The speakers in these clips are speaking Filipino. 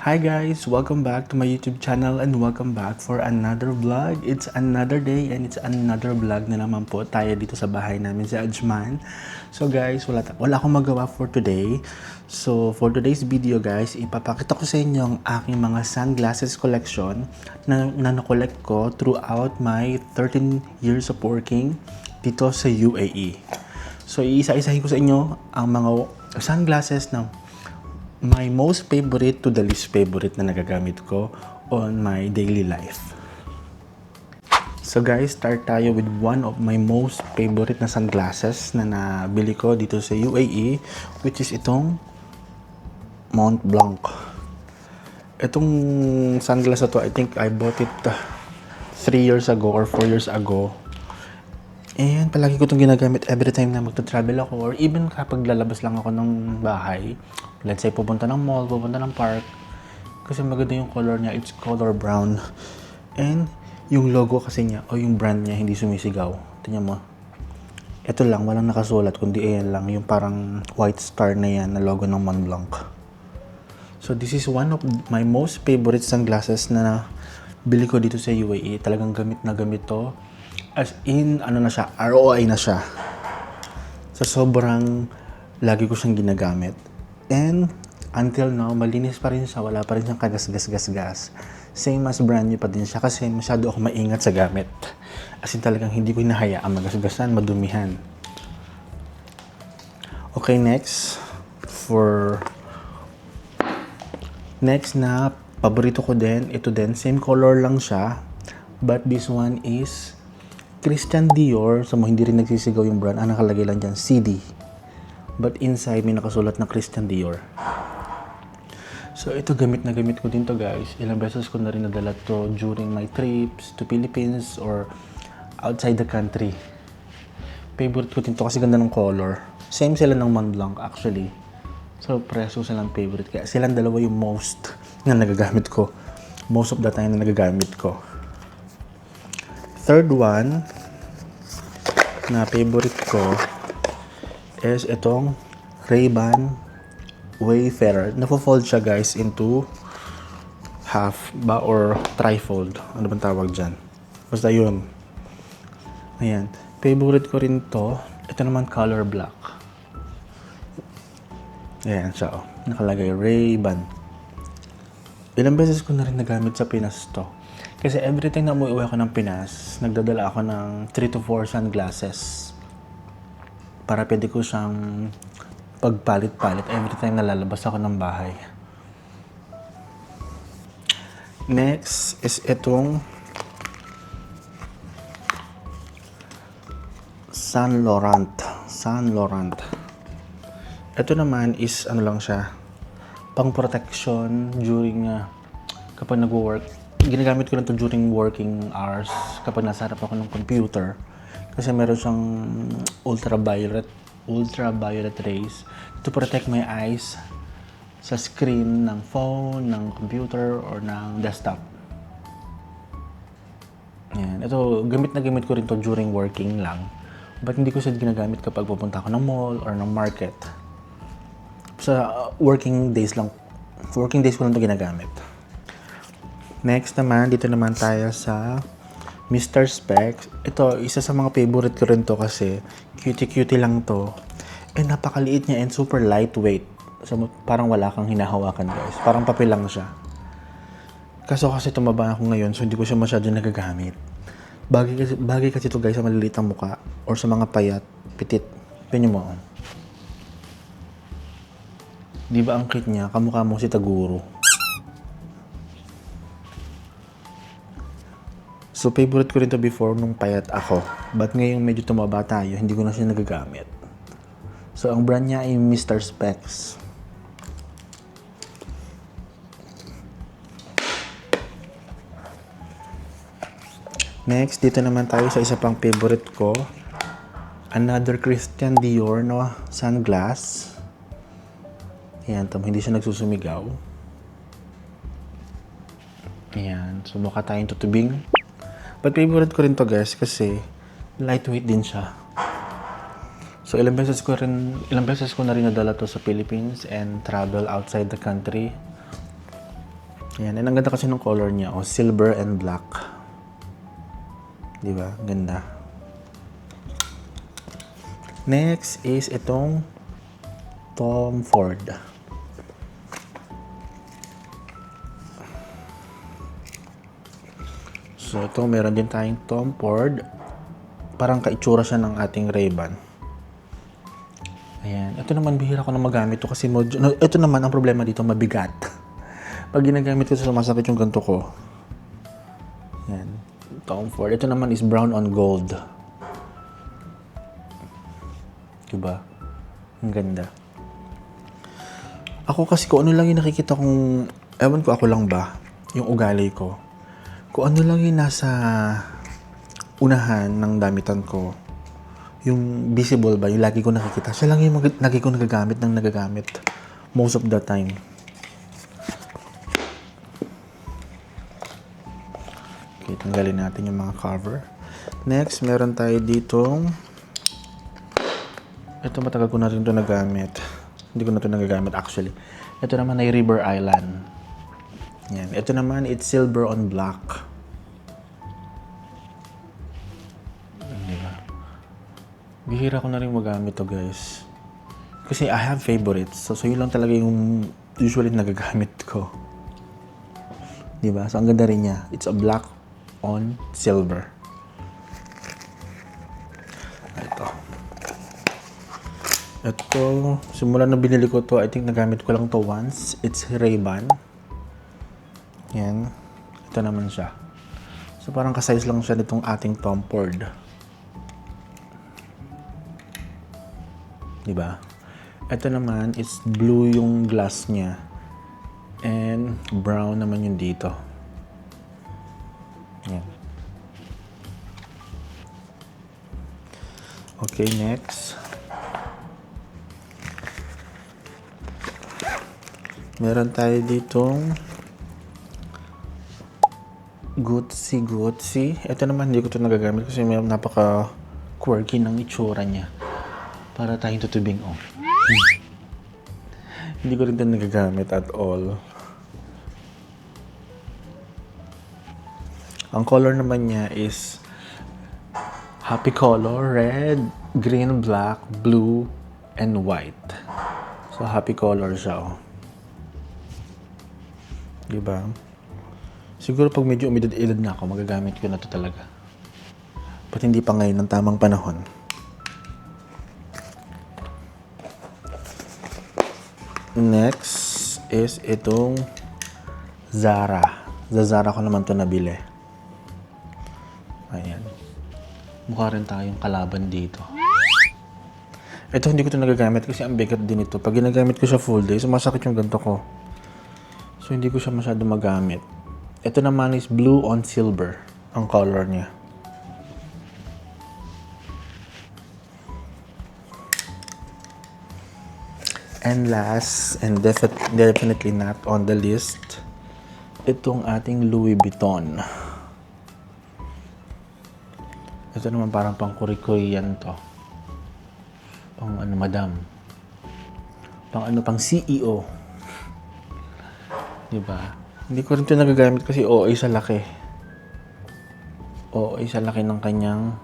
Hi guys! Welcome back to my YouTube channel and welcome back for another vlog. It's another day and it's another vlog na naman po tayo dito sa bahay namin sa Ajman. So guys, wala akong magawa for today. So for today's video guys, ipapakita ko sa inyo ang aking mga sunglasses collection na nakolect ko throughout my 13 years of working dito sa UAE. So iisa-isahin ko sa inyo ang mga sunglasses na my most favorite to the least favorite na nagagamit ko on my daily life. So guys, start tayo with one of my most favorite na sunglasses na nabili ko dito sa UAE, which is itong Mont Blanc. Itong sunglass na to, I think I bought it 3 years ago or 4 years ago. And palagi ko itong ginagamit every time na magta-travel ako or even kapag lalabas lang ako ng bahay. Let's say pupunta ng mall, pupunta ng park. Kasi maganda yung color niya, it's color brown. And yung logo kasi niya o yung brand niya hindi sumisigaw. Tingnan mo. Ito lang, walang nakasulat kundi ayan lang yung parang white star na yan na logo ng Mont Blanc. So this is one of my most favorite sunglasses na bili ko dito sa UAE. Talagang gamit na gamit to. As in, ano na siya, ROI na siya. So, sobrang lagi ko siyang ginagamit. And, until now, malinis pa rin siya. Wala pa rin siyang kagas-gas-gas-gas. Same as brand new pa din siya kasi masyado ako maingat sa gamit. As in, talagang hindi ko hinahayaan magasgasan, madumihan. Okay, next. Next na, paborito ko din. Ito din, same color lang siya. But this one is Christian Dior, so hindi rin nagsisigaw yung brand. Ang nakalagay lang dyan, CD. But inside, may nakasulat na Christian Dior. So ito, gamit na gamit ko din to guys. Ilang beses ko na rin nadala to during my trips to Philippines or outside the country. Favorite ko din to kasi ganda ng color. Same sila ng Mont Blanc actually. So preso silang favorite. Kaya silang dalawa yung most na nagagamit ko. Most of the time na nagagamit ko. Third one na favorite ko is itong Ray-Ban Wayfarer. Nafo-fold siya guys into half ba or trifold. Ano bang tawag dyan? Basta yun. Ayan. Favorite ko rin to. Ito naman color black. Ayan siya. Oh. Nakalagay Ray-Ban. Ilang beses ko na rin nagamit sa Pinas to. Kasi every time na umuwi ako ng Pinas, nagdadala ako ng 3 to 4 sunglasses. Para pwede ko siyang pagpalit-palit every time na lalabas ako ng bahay. Next is itong Saint Laurent. Ito naman is ano lang siya, pang protection during kapag nag-work. Ginagamit ko na ito during working hours kapag nasa harap ako ng computer kasi meron siyang ultraviolet rays to protect my eyes sa screen ng phone, ng computer, or ng desktop. Yan. Ito, gamit na gamit ko rin to during working lang. But hindi ko siya ginagamit kapag pupunta ako ng mall or ng market. Sa working days ko lang ito ginagamit. Next naman, dito naman tayo sa Mr. Specs. Ito, isa sa mga favorite ko rin to kasi cutie-cutie lang to. And napakaliit niya and super lightweight. So, parang wala kang hinahawakan guys. Parang papel lang siya. Kaso kasi tumaba ako ngayon so hindi ko siya masyado nagagamit. Bagay kasi to guys sa maliliit ang muka or sa mga payat, pitit. Pinyo mo. Di ba ang cute niya? Kamukha mo si Taguro. So, favorite ko rin to before nung payat ako. But ngayong medyo tumaba tayo, hindi ko na siya nagagamit. So, ang brand niya ay Mr. Specs. Next, dito naman tayo sa isa pang favorite ko. Another Christian Dior na sunglass. Ayan, hindi siya nagsusumigaw. Ayan, subukan tayong tutubing. But favorite ko rin to guys kasi lightweight din siya. So ilang beses ko na rin nadala to sa Philippines and travel outside the country. Ayan, and ang ganda kasi ng color niya, oh, silver and black. Di ba? Ganda. Next is itong Tom Ford. So, ito, meron din tayong Tom Ford. Parang kaitsura siya ng ating Ray-Ban. Ayan. Ito naman, bihira ko na magamit ito kasi ito naman, ang problema dito, mabigat. Pag ginagamit ko, sumasakit yung ganito ko. Ayan. Tom Ford. Ito naman is brown on gold. Diba? Ang ganda. Ako kasi kung ano lang yung nakikita kong, ewan ko ako lang ba, yung ugali ko. Kung ano lang yung nasa unahan ng damitan ko, yung visible ba, yung lagi ko nakikita, siya lang yung lagi ko nagagamit most of the time. Okay, tanggalin natin yung mga cover. Next, meron tayo ditong, ito matagal ko na rin ito nagamit. Hindi ko na ito nagagamit actually. Ito naman ay River Island. Yan. Ito naman, it's silver on black. Diba? Bihira ko na rin magamit to guys. Kasi I have favorites. So yun lang talaga yung usually nagagamit ko. Diba? So ang ganda rin niya. It's a black on silver. Ito, simula na binili ko to, I think nagamit ko lang to once. It's Ray-Ban. Yan. Ito naman siya. So parang kasize lang siya nitong ating Tom Ford. Diba? Ito naman, it's blue yung glass niya. And brown naman yung dito. Yan. Okay, next. Meron tayo ditong Gucci. Ito naman hindi ko ito nagagamit kasi may napaka quirky ng itsura niya. Para tayong tutubing Hindi ko rin ito nagagamit at all. Ang color naman niya is happy color, red, green, black, blue, and white. So happy color siya. Diba? Siguro pag medyo umidad-edad na ako, magagamit ko na to talaga. Ba't hindi pa ngayon ng tamang panahon? Next is itong Zara. Sa Zara ko naman to nabili. Ayan. Mukha rin tayong kalaban dito. Ito hindi ko to nagagamit kasi ang bigat din ito. Pag ginagamit ko siya full day, sumasakit yung ganito ko. So, hindi ko siya masyado magamit. Ito naman is blue on silver. Ang color niya. And last, and definitely not on the list, itong ating Louis Vuitton. Ito naman parang pang Korean to. Pang ano, madam. Pang CEO. Diba? Hindi ko rin ito nagagamit kasi OA sa laki. OA sa laki ng kanyang,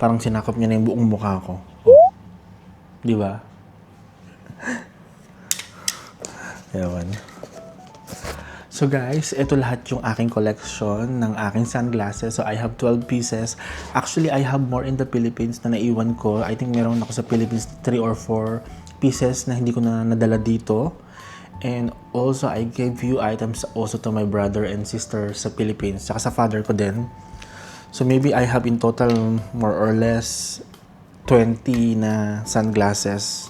parang sinakop niya na yung buong mukha ko. Diba? Ewan. So guys, ito lahat yung aking collection ng aking sunglasses. So I have 12 pieces. Actually, I have more in the Philippines na naiwan ko. I think meron ako sa Philippines 3 or 4 pieces na hindi ko na nadala dito. And also, I gave few items also to my brother and sister sa Philippines, saka sa father ko din. So maybe I have in total more or less 20 na sunglasses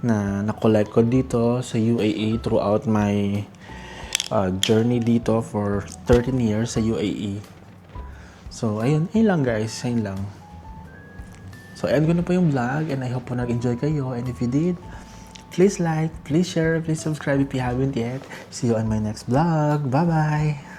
na na-collect ko dito sa UAE throughout my journey dito for 13 years sa UAE. So ayun lang guys, ayun lang. So end ko na po yung vlog and I hope po nag-enjoy kayo, and if you did, please like, please share, please subscribe if you haven't yet. See you on my next vlog. Bye-bye!